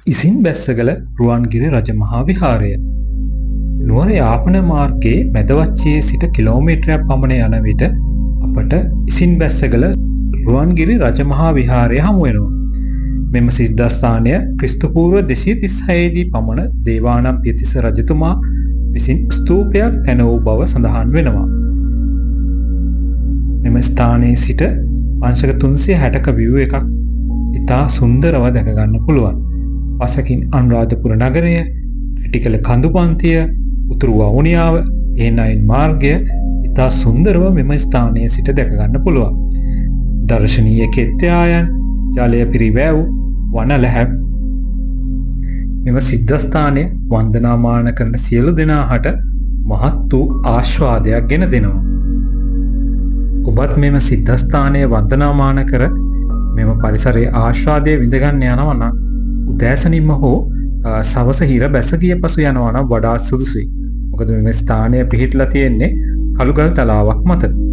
ඉසින් බැස්සගල රුවන්ගිරි රජමහා විහාරය. නුවර යාපන මාර්ගයේ මැදවච්චයේ සිට කිලෝමීටරයක් පමණ යන විට අපට ඉසින් බැස්සගල රුවන්ගිරි රජමහා විහාරය හමු වෙනවා. මෙම සිද්ධාස්ථානය ක්‍රිස්තුපූර්ව 236 දී පමණ දේවානම් පියතිස්ස රජතුමා විසින් ස්තූපයක් තැන වූ බව සඳහන් වෙනවා. මෙම ස්ථානයේ සිට වංශක 360ක view එකක් ඉතා සුන්දරව දැක ගන්න පුළුවන්. පසකින් අනුරාධපුර නගරය, රිටිකල කඳු පන්තිය, උතුරු වවුනියාව, A9 මාර්ගය ඉතා සුන්දරව මෙම ස්ථානයේ සිට දැක ගන්න පුළුවන්. දර්ශනීය කෙත්යායන්, ජලය පිරිවැව්, වනලැහැබ් මෙම සිද්ධාස්ථානය වන්දනාමාන කරන සියලු දෙනාට මහත් වූ ආශ්වාදයක් ගෙන දෙනවා. ඔබත් මෙම සිද්ධාස්ථානය වන්දනාමාන කර මෙම පරිසරයේ ආශ්වාදය විඳගන්න යනවා නම් උදෑසනින්ම හෝ සවස හිර බැස ගිය පසු යනවා නම් වඩාත් සුදුසුයි. මොකද මෙම ස්ථානය පිහිටලා තියෙන්නේ කළුගල් තලාවක් මත.